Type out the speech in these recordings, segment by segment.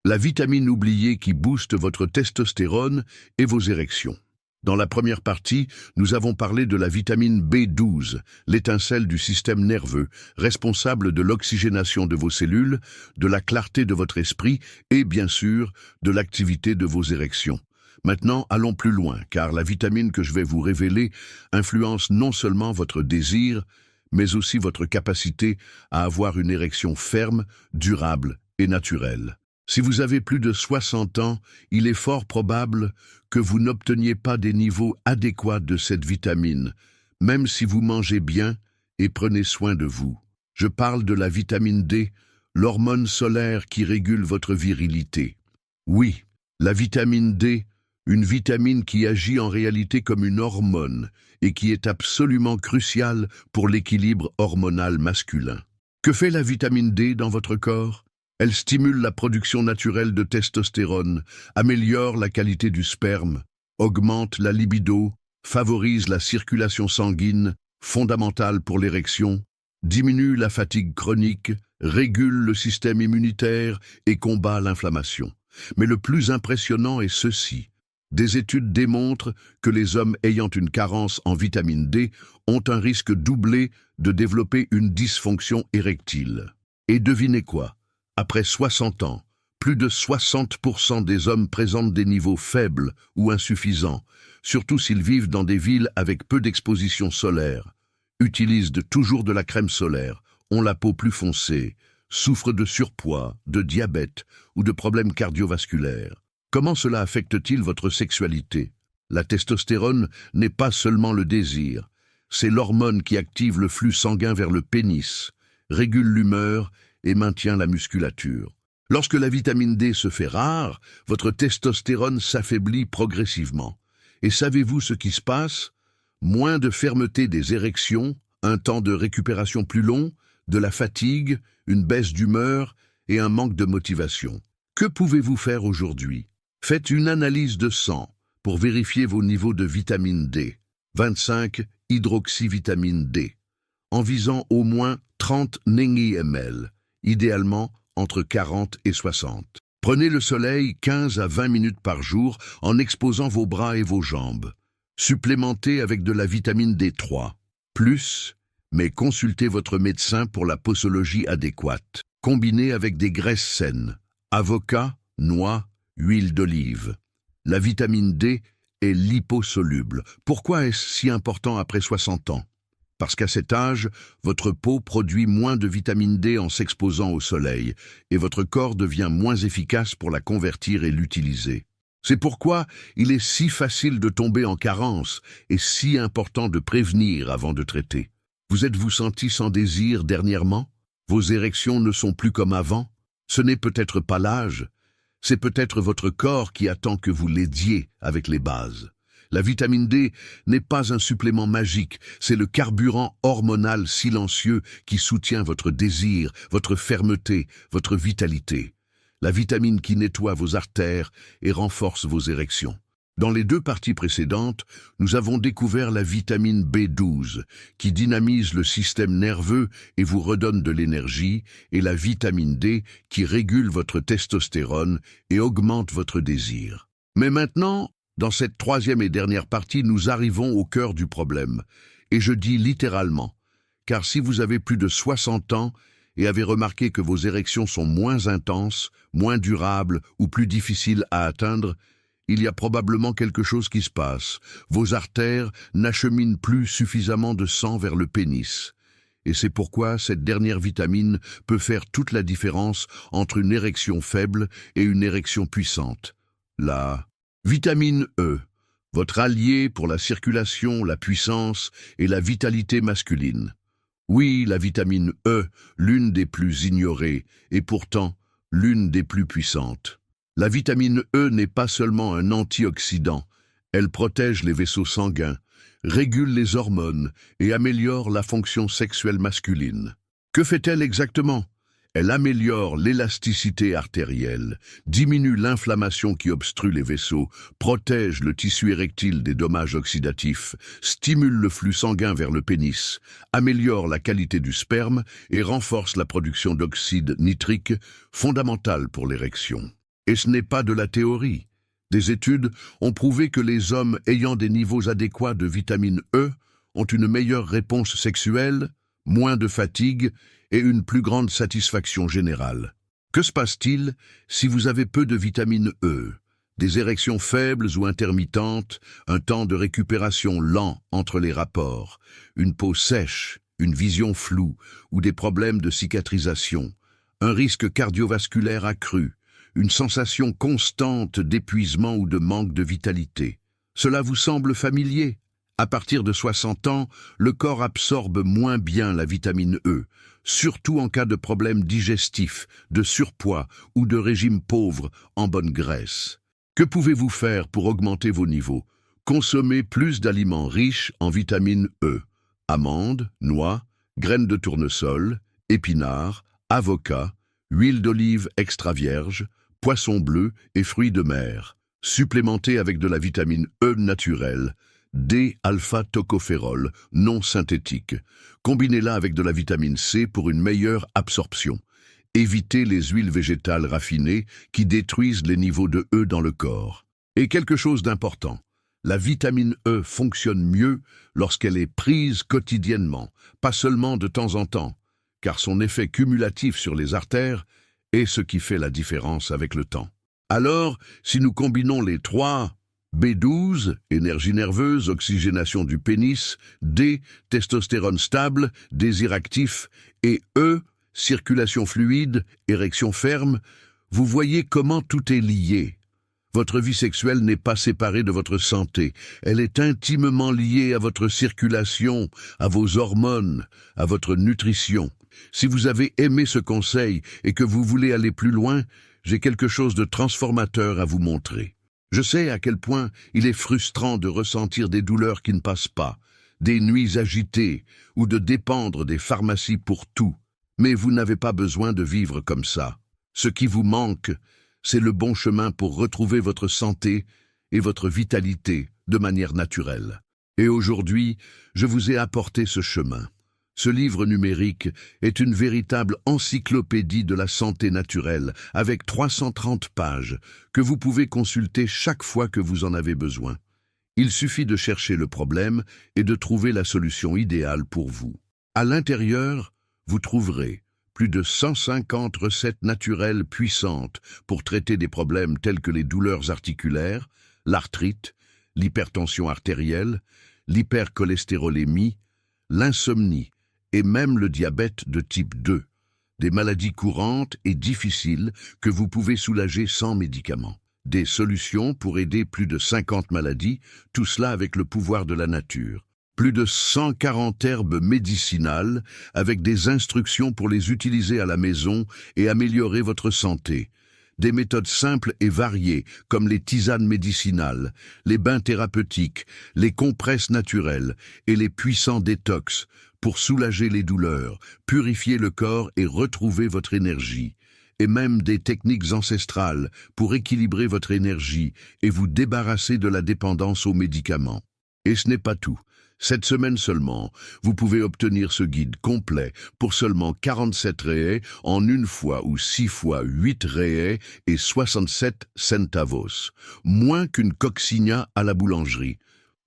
la vitamine oubliée qui booste votre testostérone et vos érections. Dans la première partie, nous avons parlé de la vitamine B12, l'étincelle du système nerveux, responsable de l'oxygénation de vos cellules, de la clarté de votre esprit et, bien sûr, de l'activité de vos érections. Maintenant, allons plus loin, car la vitamine que je vais vous révéler influence non seulement votre désir, mais aussi votre capacité à avoir une érection ferme, durable et naturelle. Si vous avez plus de 60 ans, il est fort probable que vous n'obteniez pas des niveaux adéquats de cette vitamine, même si vous mangez bien et prenez soin de vous. Je parle de la vitamine D, l'hormone solaire qui régule votre virilité. Oui, la vitamine D, une vitamine qui agit en réalité comme une hormone et qui est absolument cruciale pour l'équilibre hormonal masculin. Que fait la vitamine D dans votre corps ? Elle stimule la production naturelle de testostérone, améliore la qualité du sperme, augmente la libido, favorise la circulation sanguine, fondamentale pour l'érection, diminue la fatigue chronique, régule le système immunitaire et combat l'inflammation. Mais le plus impressionnant est ceci. Des études démontrent que les hommes ayant une carence en vitamine D ont un risque doublé de développer une dysfonction érectile. Et devinez quoi ? Après 60 ans, plus de 60% des hommes présentent des niveaux faibles ou insuffisants, surtout s'ils vivent dans des villes avec peu d'exposition solaire, utilisent toujours de la crème solaire, ont la peau plus foncée, souffrent de surpoids, de diabète ou de problèmes cardiovasculaires. Comment cela affecte-t-il votre sexualité ? La testostérone n'est pas seulement le désir, c'est l'hormone qui active le flux sanguin vers le pénis, régule l'humeur et maintient la musculature. Lorsque la vitamine D se fait rare, votre testostérone s'affaiblit progressivement. Et savez-vous ce qui se passe ? Moins de fermeté des érections, un temps de récupération plus long, de la fatigue, une baisse d'humeur et un manque de motivation. Que pouvez-vous faire aujourd'hui ? Faites une analyse de sang pour vérifier vos niveaux de vitamine D, 25-hydroxyvitamine D, en visant au moins 30 ml, idéalement entre 40 et 60. Prenez le soleil 15 à 20 minutes par jour en exposant vos bras et vos jambes. Supplémentez avec de la vitamine D3. Mais consultez votre médecin pour la posologie adéquate. Combinez avec des graisses saines, avocat, noix, huile d'olive. La vitamine D est liposoluble. Pourquoi est-ce si important après 60 ans ? Parce qu'à cet âge, votre peau produit moins de vitamine D en s'exposant au soleil, et votre corps devient moins efficace pour la convertir et l'utiliser. C'est pourquoi il est si facile de tomber en carence et si important de prévenir avant de traiter. Vous êtes-vous senti sans désir dernièrement ? Vos érections ne sont plus comme avant ? Ce n'est peut-être pas l'âge, c'est peut-être votre corps qui attend que vous l'aidiez avec les bases. La vitamine D n'est pas un supplément magique, c'est le carburant hormonal silencieux qui soutient votre désir, votre fermeté, votre vitalité. La vitamine qui nettoie vos artères et renforce vos érections. Dans les 2 parties précédentes, nous avons découvert la vitamine B12, qui dynamise le système nerveux et vous redonne de l'énergie, et la vitamine D, qui régule votre testostérone et augmente votre désir. Mais maintenant, dans cette 3e et dernière partie, nous arrivons au cœur du problème. Et je dis littéralement, car si vous avez plus de 60 ans et avez remarqué que vos érections sont moins intenses, moins durables ou plus difficiles à atteindre, il y a probablement quelque chose qui se passe. Vos artères n'acheminent plus suffisamment de sang vers le pénis. Et c'est pourquoi cette dernière vitamine peut faire toute la différence entre une érection faible et une érection puissante. La vitamine E, votre allié pour la circulation, la puissance et la vitalité masculine. Oui, la vitamine E, l'une des plus ignorées, et pourtant l'une des plus puissantes. La vitamine E n'est pas seulement un antioxydant, elle protège les vaisseaux sanguins, régule les hormones et améliore la fonction sexuelle masculine. Que fait-elle exactement ? Elle améliore l'élasticité artérielle, diminue l'inflammation qui obstrue les vaisseaux, protège le tissu érectile des dommages oxydatifs, stimule le flux sanguin vers le pénis, améliore la qualité du sperme et renforce la production d'oxyde nitrique, fondamental pour l'érection. Et ce n'est pas de la théorie. Des études ont prouvé que les hommes ayant des niveaux adéquats de vitamine E ont une meilleure réponse sexuelle, moins de fatigue et une plus grande satisfaction générale. Que se passe-t-il si vous avez peu de vitamine E? Des érections faibles ou intermittentes, un temps de récupération lent entre les rapports, une peau sèche, une vision floue ou des problèmes de cicatrisation, un risque cardiovasculaire accru, une sensation constante d'épuisement ou de manque de vitalité. Cela vous semble familier? À partir de 60 ans, le corps absorbe moins bien la vitamine E, surtout en cas de problèmes digestifs, de surpoids ou de régime pauvre en bonne graisse. Que pouvez-vous faire pour augmenter vos niveaux? Consommez plus d'aliments riches en vitamine E. Amandes, noix, graines de tournesol, épinards, avocats, huile d'olive extra vierge, poisson bleu et fruits de mer. Supplémentez avec de la vitamine E naturelle, D-alpha-tocophérol, non synthétique. Combinez-la avec de la vitamine C pour une meilleure absorption. Évitez les huiles végétales raffinées qui détruisent les niveaux de E dans le corps. Et quelque chose d'important, la vitamine E fonctionne mieux lorsqu'elle est prise quotidiennement, pas seulement de temps en temps, car son effet cumulatif sur les artères est ce qui fait la différence avec le temps. Alors, si nous combinons les trois, B12, énergie nerveuse, oxygénation du pénis, D, testostérone stable, désir actif, et E, circulation fluide, érection ferme, vous voyez comment tout est lié. Votre vie sexuelle n'est pas séparée de votre santé, elle est intimement liée à votre circulation, à vos hormones, à votre nutrition. Si vous avez aimé ce conseil et que vous voulez aller plus loin, j'ai quelque chose de transformateur à vous montrer. Je sais à quel point il est frustrant de ressentir des douleurs qui ne passent pas, des nuits agitées ou de dépendre des pharmacies pour tout. Mais vous n'avez pas besoin de vivre comme ça. Ce qui vous manque, c'est le bon chemin pour retrouver votre santé et votre vitalité de manière naturelle. Et aujourd'hui, je vous ai apporté ce chemin. Ce livre numérique est une véritable encyclopédie de la santé naturelle avec 330 pages que vous pouvez consulter chaque fois que vous en avez besoin. Il suffit de chercher le problème et de trouver la solution idéale pour vous. À l'intérieur, vous trouverez plus de 150 recettes naturelles puissantes pour traiter des problèmes tels que les douleurs articulaires, l'arthrite, l'hypertension artérielle, l'hypercholestérolémie, l'insomnie et même le diabète de type 2, des maladies courantes et difficiles que vous pouvez soulager sans médicaments. Des solutions pour aider plus de 50 maladies, tout cela avec le pouvoir de la nature. Plus de 140 herbes médicinales avec des instructions pour les utiliser à la maison et améliorer votre santé. Des méthodes simples et variées comme les tisanes médicinales, les bains thérapeutiques, les compresses naturelles et les puissants détox pour soulager les douleurs, purifier le corps et retrouver votre énergie. Et même des techniques ancestrales pour équilibrer votre énergie et vous débarrasser de la dépendance aux médicaments. Et ce n'est pas tout. Cette semaine seulement, vous pouvez obtenir ce guide complet pour seulement 47 réais en une fois ou 6 fois 8 réais et 67 centavos, moins qu'une coccinea à la boulangerie.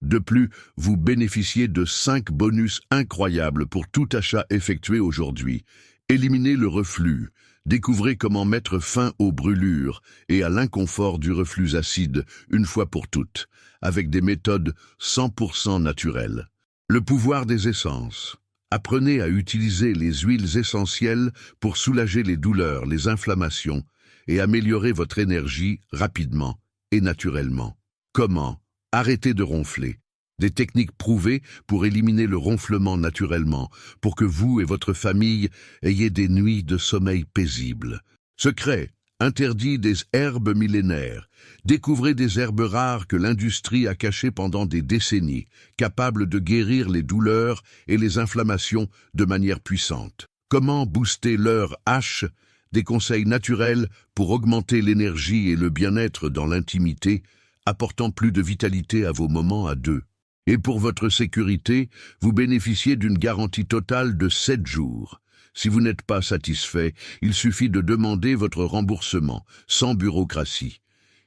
De plus, vous bénéficiez de 5 bonus incroyables pour tout achat effectué aujourd'hui. Éliminez le reflux. Découvrez comment mettre fin aux brûlures et à l'inconfort du reflux acide une fois pour toutes, avec des méthodes 100% naturelles. Le pouvoir des essences. Apprenez à utiliser les huiles essentielles pour soulager les douleurs, les inflammations et améliorer votre énergie rapidement et naturellement. Comment? Arrêtez de ronfler. Des techniques prouvées pour éliminer le ronflement naturellement, pour que vous et votre famille ayez des nuits de sommeil paisibles. Secret, interdit des herbes millénaires. Découvrez des herbes rares que l'industrie a cachées pendant des décennies, capables de guérir les douleurs et les inflammations de manière puissante. Comment booster l'heure H? Des conseils naturels pour augmenter l'énergie et le bien-être dans l'intimité, apportant plus de vitalité à vos moments à deux. Et pour votre sécurité, vous bénéficiez d'une garantie totale de 7 jours. Si vous n'êtes pas satisfait, il suffit de demander votre remboursement, sans bureaucratie.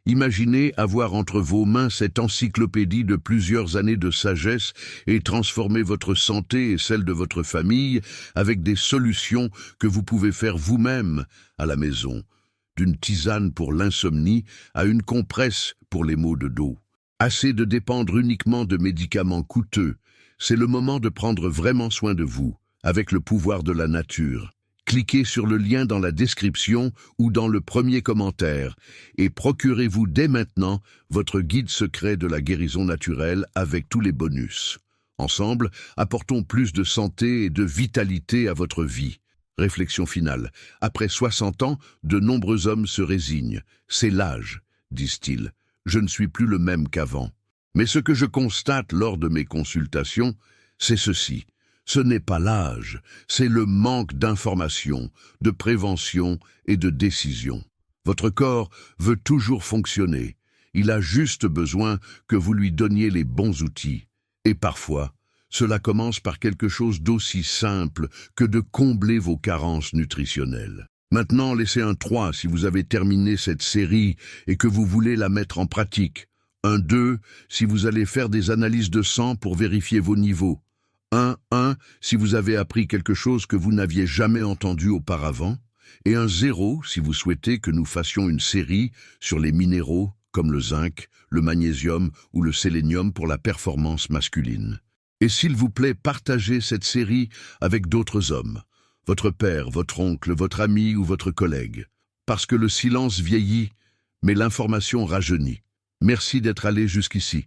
Imaginez avoir entre vos mains cette encyclopédie de plusieurs années de sagesse et transformer votre santé et celle de votre famille avec des solutions que vous pouvez faire vous-même à la maison, d'une tisane pour l'insomnie à une compresse pour les maux de dos. Assez de dépendre uniquement de médicaments coûteux, c'est le moment de prendre vraiment soin de vous, avec le pouvoir de la nature. Cliquez sur le lien dans la description ou dans le premier commentaire et procurez-vous dès maintenant votre guide secret de la guérison naturelle avec tous les bonus. Ensemble, apportons plus de santé et de vitalité à votre vie. Réflexion finale. Après 60 ans, de nombreux hommes se résignent. C'est l'âge, disent-ils. Je ne suis plus le même qu'avant. Mais ce que je constate lors de mes consultations, c'est ceci. Ce n'est pas l'âge, c'est le manque d'information, de prévention et de décision. Votre corps veut toujours fonctionner. Il a juste besoin que vous lui donniez les bons outils. Et parfois, cela commence par quelque chose d'aussi simple que de combler vos carences nutritionnelles. Maintenant, laissez un 3 si vous avez terminé cette série et que vous voulez la mettre en pratique. Un 2 si vous allez faire des analyses de sang pour vérifier vos niveaux. Un 1 si vous avez appris quelque chose que vous n'aviez jamais entendu auparavant, et un 0 si vous souhaitez que nous fassions une série sur les minéraux comme le zinc, le magnésium ou le sélénium pour la performance masculine. Et s'il vous plaît, partagez cette série avec d'autres hommes, votre père, votre oncle, votre ami ou votre collègue, parce que le silence vieillit, mais l'information rajeunit. Merci d'être allé jusqu'ici.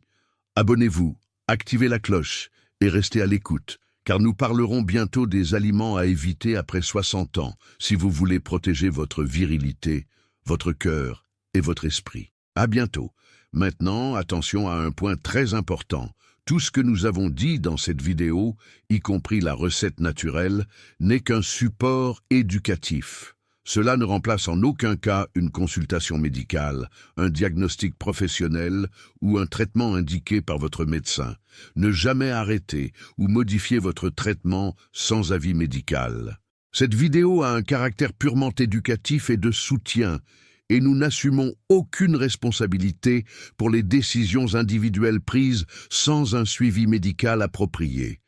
Abonnez-vous, activez la cloche, et restez à l'écoute, car nous parlerons bientôt des aliments à éviter après 60 ans, si vous voulez protéger votre virilité, votre cœur et votre esprit. À bientôt. Maintenant, attention à un point très important. Tout ce que nous avons dit dans cette vidéo, y compris la recette naturelle, n'est qu'un support éducatif. Cela ne remplace en aucun cas une consultation médicale, un diagnostic professionnel ou un traitement indiqué par votre médecin. Ne jamais arrêter ou modifier votre traitement sans avis médical. Cette vidéo a un caractère purement éducatif et de soutien, et nous n'assumons aucune responsabilité pour les décisions individuelles prises sans un suivi médical approprié.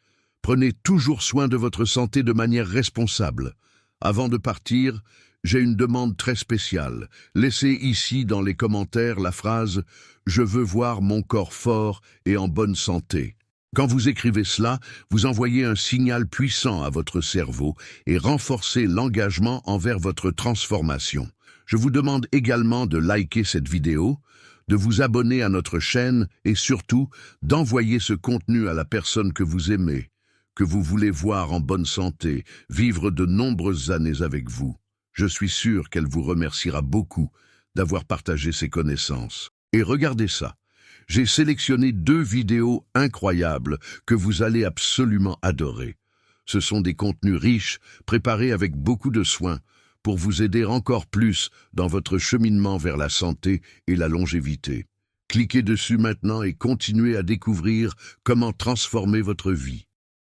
Prenez toujours soin de votre santé de manière responsable. Avant de partir, j'ai une demande très spéciale. Laissez ici dans les commentaires la phrase « Je veux voir mon corps fort et en bonne santé ». Quand vous écrivez cela, vous envoyez un signal puissant à votre cerveau et renforcez l'engagement envers votre transformation. Je vous demande également de liker cette vidéo, de vous abonner à notre chaîne et surtout d'envoyer ce contenu à la personne que vous aimez, que vous voulez voir en bonne santé, vivre de nombreuses années avec vous. Je suis sûr qu'elle vous remerciera beaucoup d'avoir partagé ses connaissances. Et regardez ça, j'ai sélectionné 2 vidéos incroyables que vous allez absolument adorer. Ce sont des contenus riches, préparés avec beaucoup de soin, pour vous aider encore plus dans votre cheminement vers la santé et la longévité. Cliquez dessus maintenant et continuez à découvrir comment transformer votre vie.